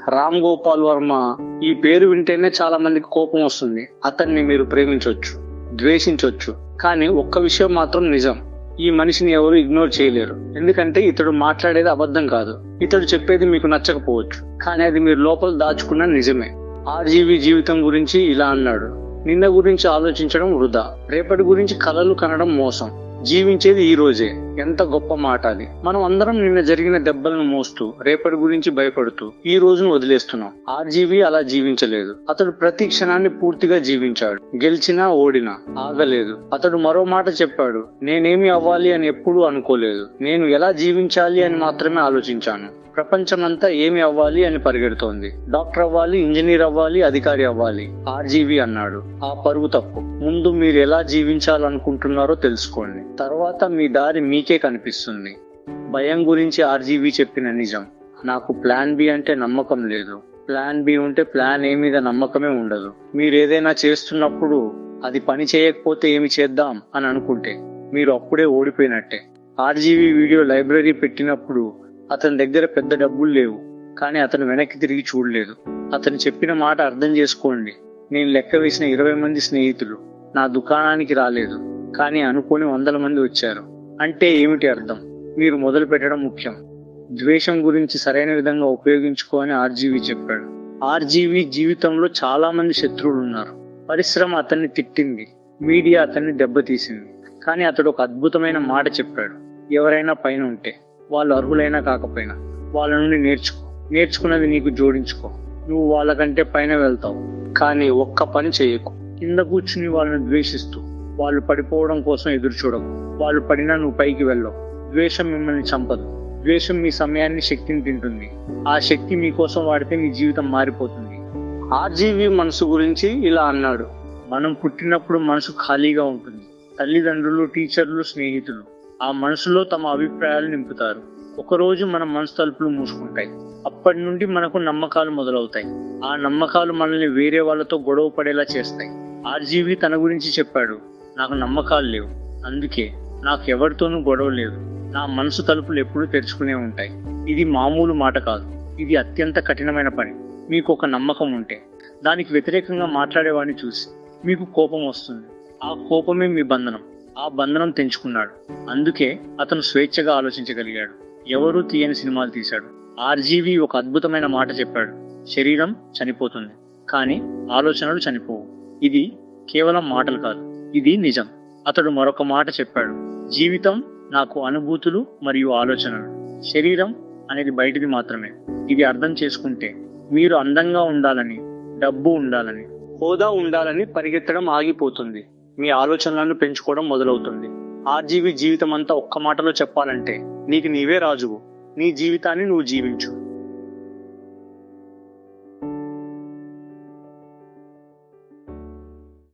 రామ్ గోపాల్ వర్మ ఈ పేరు వింటేనే చాలా మందికి కోపం వస్తుంది. అతన్ని మీరు ప్రేమించవచ్చు, ద్వేషించవచ్చు, కానీ ఒక్క విషయం మాత్రం నిజం. ఈ మనిషిని ఎవరు ఇగ్నోర్ చేయలేరు. ఎందుకంటే ఇతడు మాట్లాడేది అబద్ధం కాదు. ఇతడు చెప్పేది మీకు నచ్చకపోవచ్చు, కానీ అది మీరు లోపల దాచుకున్న నిజమే. ఆర్జీవి జీవితం గురించి ఇలా అన్నాడు: నిన్న గురించి ఆలోచించడం వృధా, రేపటి గురించి కలలు కనడం మోసం, జీవించేది ఈ రోజే. ఎంత గొప్ప మాట అది. మనం అందరం నిన్న జరిగిన దెబ్బలను మోస్తూ రేపటి గురించి భయపడుతూ ఈ రోజును వదిలేస్తున్నాం. ఆర్జీవి అలా జీవించలేదు. అతడు ప్రతి క్షణాన్ని పూర్తిగా జీవించాడు. గెలిచినా ఓడినా ఆగలేదు. అతడు మరో మాట చెప్పాడు: నేనేమి అవ్వాలి అని ఎప్పుడూ అనుకోలేదు, నేను ఎలా జీవించాలి అని మాత్రమే ఆలోచించాను. ప్రపంచమంతా ఏమి అవ్వాలి అని పరిగెడుతోంది. డాక్టర్ అవ్వాలి, ఇంజనీర్ అవ్వాలి, అధికారి అవ్వాలి. ఆర్జీవి అన్నాడు: ఆ పరుగు తప్పు. ముందు మీరు ఎలా జీవించాలనుకుంటున్నారో తెలుసుకోండి, తర్వాత మీ దారి మీకే కనిపిస్తుంది. భయం గురించి ఆర్జీవి చెప్పిన నిజం: నాకు ప్లాన్ బి అంటే నమ్మకం లేదు. ప్లాన్ బి ఉంటే ప్లాన్ ఏ మీద నమ్మకమే ఉండదు. మీరు ఏదైనా చేస్తున్నప్పుడు అది పని చేయకపోతే ఏమి చేద్దాం అని అనుకుంటే మీరు అప్పుడే ఓడిపోయినట్టే. ఆర్జీవి వీడియో లైబ్రరీ పెట్టినప్పుడు అతని దగ్గర పెద్ద డబ్బులు లేవు, కానీ అతను వెనక్కి తిరిగి చూడలేదు. అతను చెప్పిన మాట అర్థం చేసుకోండి: నేను లెక్క వేసిన 20 మంది స్నేహితులు నా దుకాణానికి రాలేదు, కానీ అనుకోని 100 మంది వచ్చారు. అంటే ఏమిటి అర్థం? మీరు మొదలు పెట్టడం ముఖ్యం. ద్వేషం గురించి సరైన విధంగా ఉపయోగించుకో అని ఆర్జీవి చెప్పాడు. ఆర్జీవి జీవితంలో చాలా మంది శత్రువులు ఉన్నారు. పరిశ్రమ అతన్ని తిట్టింది, మీడియా అతన్ని దెబ్బతీసింది, కానీ అతడు ఒక అద్భుతమైన మాట చెప్పాడు: ఎవరైనా పైన ఉంటే, వాళ్ళు అర్హులైనా కాకపోయినా, వాళ్ళ నుండి నేర్చుకున్నది నీకు జోడించుకో. నువ్వు వాళ్ళకంటే పైన వెళ్తావు, కానీ ఒక్క పని చేయకు. కింద కూర్చుని వాళ్ళని ద్వేషిస్తూ వాళ్ళు పడిపోవడం కోసం ఎదురు చూడకు. వాళ్ళు పడినా నువ్వు పైకి వెళ్ళవు. ద్వేషం మిమ్మల్ని చంపదు. ద్వేషం మీ సమయాన్ని, శక్తిని తింటుంది. ఆ శక్తి మీకోసం వాడితే మీ జీవితం మారిపోతుంది. ఆర్జీవి మనసు గురించి ఇలా అన్నాడు: మనం పుట్టినప్పుడు మనసు ఖాళీగా ఉంటుంది. తల్లిదండ్రులు, టీచర్లు, స్నేహితులు ఆ మనసులో తమ అభిప్రాయాలు నింపుతారు. ఒకరోజు మన మనసు తలుపులు మూసుకుంటాయి. అప్పటి నుండి మనకు నమ్మకాలు మొదలవుతాయి. ఆ నమ్మకాలు మనల్ని వేరే వాళ్ళతో గొడవ పడేలా చేస్తాయి. ఆర్జీవి తన గురించి చెప్పాడు: నాకు నమ్మకాలు లేవు, అందుకే నాకు ఎవరితోనూ గొడవ లేదు. నా మనసు తలుపులు ఎప్పుడూ తెరుచుకునే ఉంటాయి. ఇది మామూలు మాట కాదు, ఇది అత్యంత కఠినమైన పని. మీకు ఒక నమ్మకం ఉంటే దానికి వ్యతిరేకంగా మాట్లాడేవాడిని చూసి మీకు కోపం వస్తుంది. ఆ కోపమే మీ బంధనం. ఆ బంధనం తెంచుకున్నాడు. అందుకే అతను స్వేచ్ఛగా ఆలోచించగలిగాడు. ఎవరూ తీయని సినిమాలు తీశాడు. ఆర్జీవి ఒక అద్భుతమైన మాట చెప్పాడు: శరీరం చనిపోతుంది, కానీ ఆలోచనలు చనిపోవు. ఇది కేవలం మాటలు కాదు, ఇది నిజం. అతడు మరొక మాట చెప్పాడు: జీవితం నాకు అనుభూతులు మరియు ఆలోచనలు. శరీరం అనేది బయటిది మాత్రమే. ఇది అర్థం చేసుకుంటే మీరు అందంగా ఉండాలని, డబ్బు ఉండాలని, హోదా ఉండాలని పరిగెత్తడం ఆగిపోతుంది. మీ ఆలోచనలను పెంచుకోవడం మొదలవుతుంది. ఆర్జీవి జీవితం అంతా ఒక్క మాటలో చెప్పాలంటే: నీకు నీవే రాజువు. నీ జీవితాన్ని నువ్వు జీవించు.